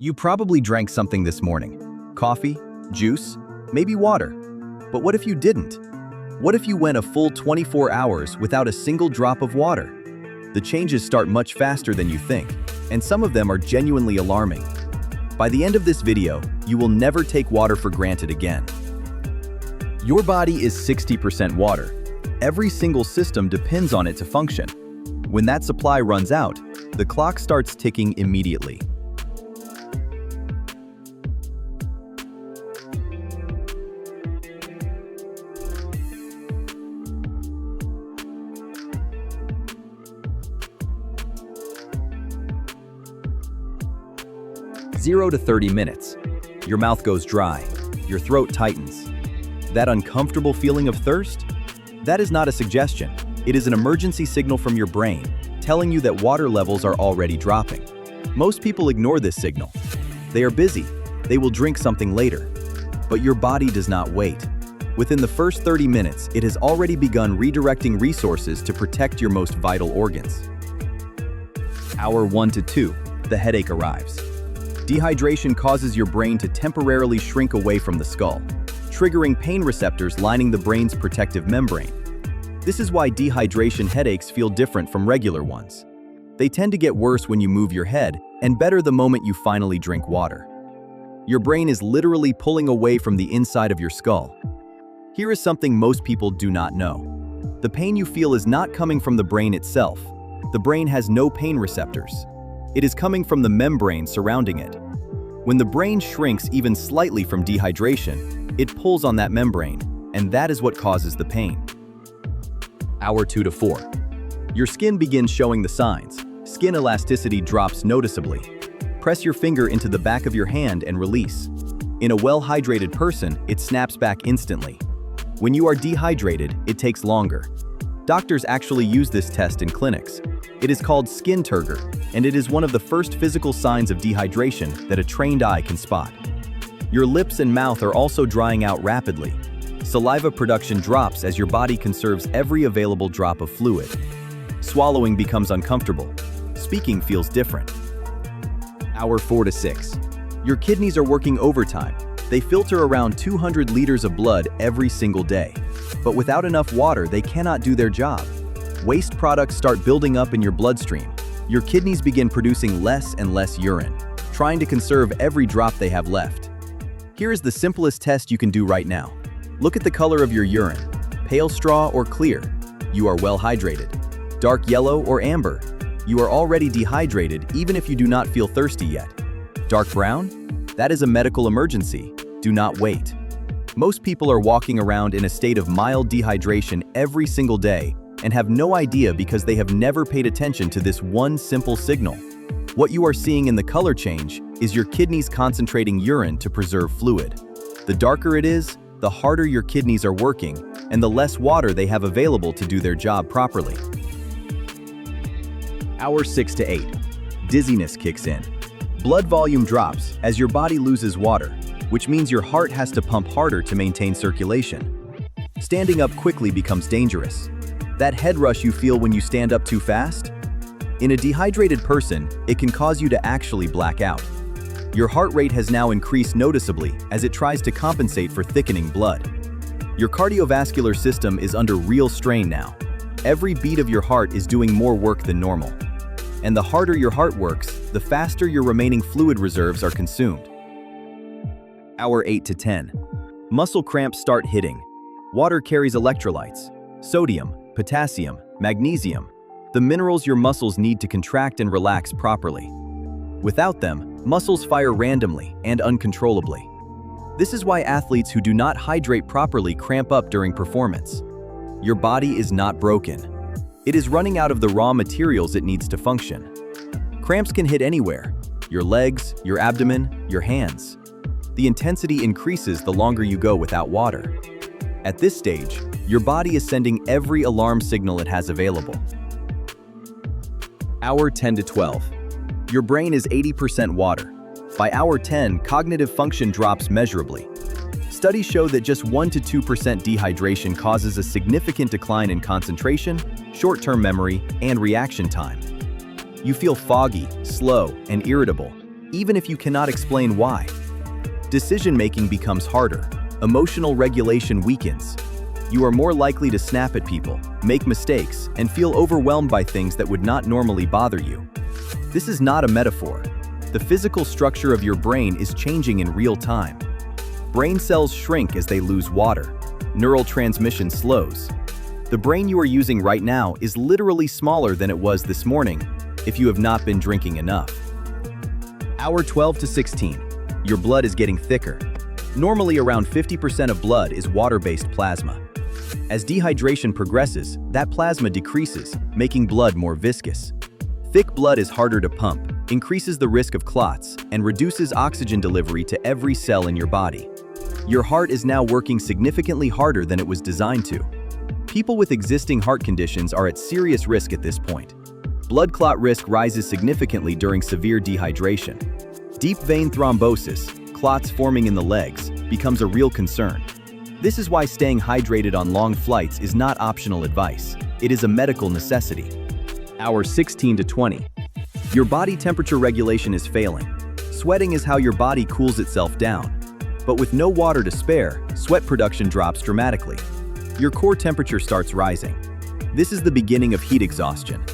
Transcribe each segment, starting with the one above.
You probably drank something this morning. Coffee, juice, maybe water. But what if you didn't? What if you went a full 24 hours without a single drop of water? The changes start much faster than you think, and some of them are genuinely alarming. By the end of this video, you will never take water for granted again. Your body is 60% water. Every single system depends on it to function. When that supply runs out, the clock starts ticking immediately. Zero to 30 minutes. Your mouth goes dry. Your throat tightens. That uncomfortable feeling of thirst? That is not a suggestion. It is an emergency signal from your brain, telling you that water levels are already dropping. Most people ignore this signal. They are busy. They will drink something later. But your body does not wait. Within the first 30 minutes, it has already begun redirecting resources to protect your most vital organs. Hour 1 to 2, the headache arrives. Dehydration causes your brain to temporarily shrink away from the skull, triggering pain receptors lining the brain's protective membrane. This is why dehydration headaches feel different from regular ones. They tend to get worse when you move your head, and better the moment you finally drink water. Your brain is literally pulling away from the inside of your skull. Here is something most people do not know. The pain you feel is not coming from the brain itself. The brain has no pain receptors. It is coming from the membrane surrounding it. When the brain shrinks even slightly from dehydration, it pulls on that membrane, and that is what causes the pain. Hour 2 to 4. Your skin begins showing the signs. Skin elasticity drops noticeably. Press your finger into the back of your hand and release. In a well-hydrated person, it snaps back instantly. When you are dehydrated, it takes longer. Doctors actually use this test in clinics. It is called skin turgor, and it is one of the first physical signs of dehydration that a trained eye can spot. Your lips and mouth are also drying out rapidly. Saliva production drops as your body conserves every available drop of fluid. Swallowing becomes uncomfortable. Speaking feels different. Hour 4 to 6. Your kidneys are working overtime. They filter around 200 liters of blood every single day. But without enough water, they cannot do their job. Waste products start building up in your bloodstream. Your kidneys begin producing less and less urine, trying to conserve every drop they have left. Here is the simplest test you can do right now. Look at the color of your urine. Pale straw or clear? You are well hydrated. Dark yellow or amber? You are already dehydrated even if you do not feel thirsty yet. Dark brown? That is a medical emergency. Do not wait. Most people are walking around in a state of mild dehydration every single day and have no idea because they have never paid attention to this one simple signal. What you are seeing in the color change is your kidneys concentrating urine to preserve fluid. The darker it is, the harder your kidneys are working and the less water they have available to do their job properly. Hour 6 to 8. Dizziness kicks in. Blood volume drops as your body loses water, which means your heart has to pump harder to maintain circulation. Standing up quickly becomes dangerous. That head rush you feel when you stand up too fast? In a dehydrated person, it can cause you to actually black out. Your heart rate has now increased noticeably as it tries to compensate for thickening blood. Your cardiovascular system is under real strain now. Every beat of your heart is doing more work than normal. And the harder your heart works, the faster your remaining fluid reserves are consumed. Hour 8 to 10. Muscle cramps start hitting. Water carries electrolytes, sodium, potassium, magnesium, the minerals your muscles need to contract and relax properly. Without them, muscles fire randomly and uncontrollably. This is why athletes who do not hydrate properly cramp up during performance. Your body is not broken. It is running out of the raw materials it needs to function. Cramps can hit anywhere: your legs, your abdomen, your hands. The intensity increases the longer you go without water. At this stage, your body is sending every alarm signal it has available. Hour 10 to 12. Your brain is 80% water. By hour 10, cognitive function drops measurably. Studies show that just 1 to 2% dehydration causes a significant decline in concentration, short-term memory, and reaction time. You feel foggy, slow, and irritable. even if you cannot explain why. Decision-making becomes harder. Emotional regulation weakens. You are more likely to snap at people, make mistakes, and feel overwhelmed by things that would not normally bother you. This is not a metaphor. The physical structure of your brain is changing in real time. Brain cells shrink as they lose water. Neural transmission slows. The brain you are using right now is literally smaller than it was this morning if you have not been drinking enough. Hour 12 to 16. Your blood is getting thicker. Normally around 50% of blood is water-based plasma. As dehydration progresses, that plasma decreases, making blood more viscous. Thick blood is harder to pump, increases the risk of clots, and reduces oxygen delivery to every cell in your body. Your heart is now working significantly harder than it was designed to. People with existing heart conditions are at serious risk at this point. Blood clot risk rises significantly during severe dehydration. Deep vein thrombosis, clots forming in the legs, becomes a real concern. This is why staying hydrated on long flights is not optional advice. It is a medical necessity. Hours 16 to 20. Your body temperature regulation is failing. Sweating is how your body cools itself down. But with no water to spare, sweat production drops dramatically. Your core temperature starts rising. This is the beginning of heat exhaustion.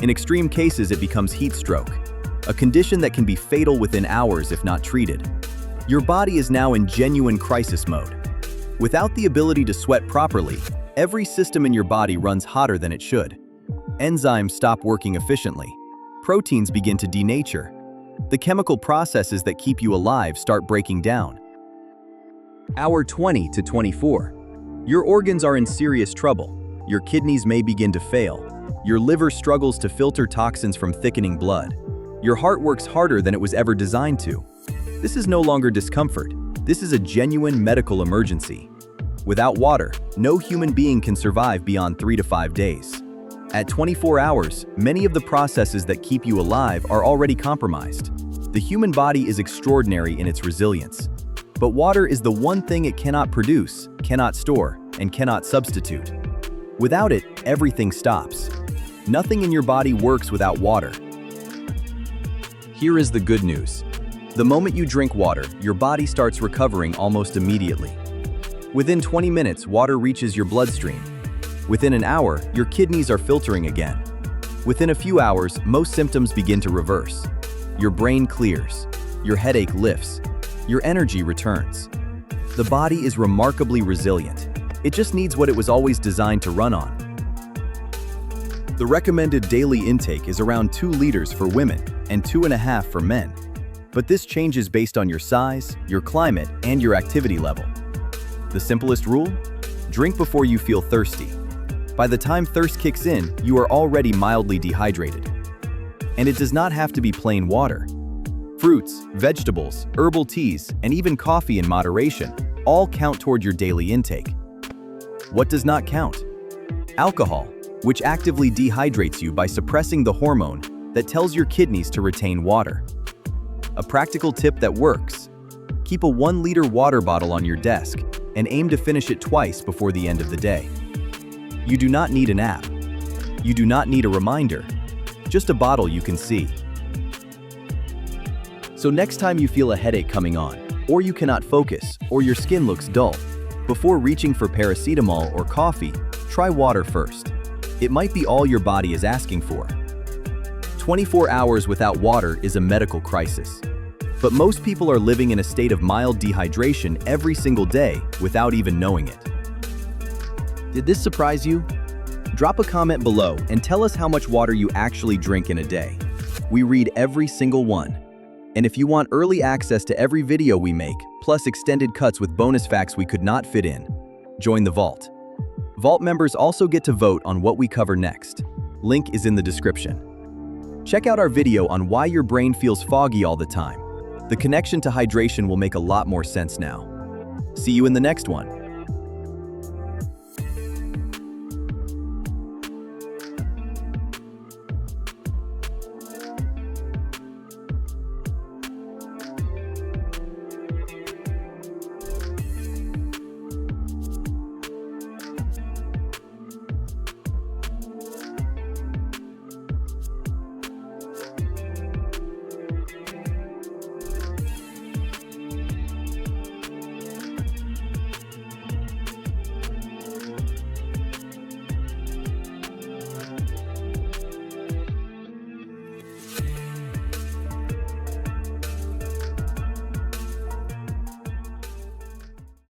In extreme cases, it becomes heat stroke, a condition that can be fatal within hours if not treated. Your body is now in genuine crisis mode. Without the ability to sweat properly, every system in your body runs hotter than it should. Enzymes stop working efficiently. Proteins begin to denature. The chemical processes that keep you alive start breaking down. Hour 20 to 24. Your organs are in serious trouble. Your kidneys may begin to fail. Your liver struggles to filter toxins from thickening blood. Your heart works harder than it was ever designed to. This is no longer discomfort. This is a genuine medical emergency. Without water, no human being can survive beyond 3 to 5 days. At 24 hours, many of the processes that keep you alive are already compromised. The human body is extraordinary in its resilience. But water is the one thing it cannot produce, cannot store, and cannot substitute. Without it, everything stops. Nothing in your body works without water. Here is the good news. The moment you drink water, your body starts recovering almost immediately. Within 20 minutes, water reaches your bloodstream. Within an hour, your kidneys are filtering again. Within a few hours, most symptoms begin to reverse. Your brain clears. Your headache lifts. Your energy returns. The body is remarkably resilient. It just needs what it was always designed to run on. The recommended daily intake is around 2 liters for women and 2.5 for men. But this changes based on your size, your climate, and your activity level. The simplest rule? Drink before you feel thirsty. By the time thirst kicks in, you are already mildly dehydrated. And it does not have to be plain water. Fruits, vegetables, herbal teas, and even coffee in moderation all count toward your daily intake. What does not count? Alcohol, which actively dehydrates you by suppressing the hormone that tells your kidneys to retain water. A practical tip that works: keep a 1-liter water bottle on your desk and aim to finish it twice before the end of the day. You do not need an app. You do not need a reminder. Just a bottle you can see. So next time you feel a headache coming on, or you cannot focus, or your skin looks dull, before reaching for paracetamol or coffee, try water first. It might be all your body is asking for. 24 hours without water is a medical crisis. But most people are living in a state of mild dehydration every single day without even knowing it. Did this surprise you? Drop a comment below and tell us how much water you actually drink in a day. We read every single one. And if you want early access to every video we make, plus extended cuts with bonus facts we could not fit in, join the Vault. Vault members also get to vote on what we cover next. Link is in the description. Check out our video on why your brain feels foggy all the time. The connection to hydration will make a lot more sense now. See you in the next one.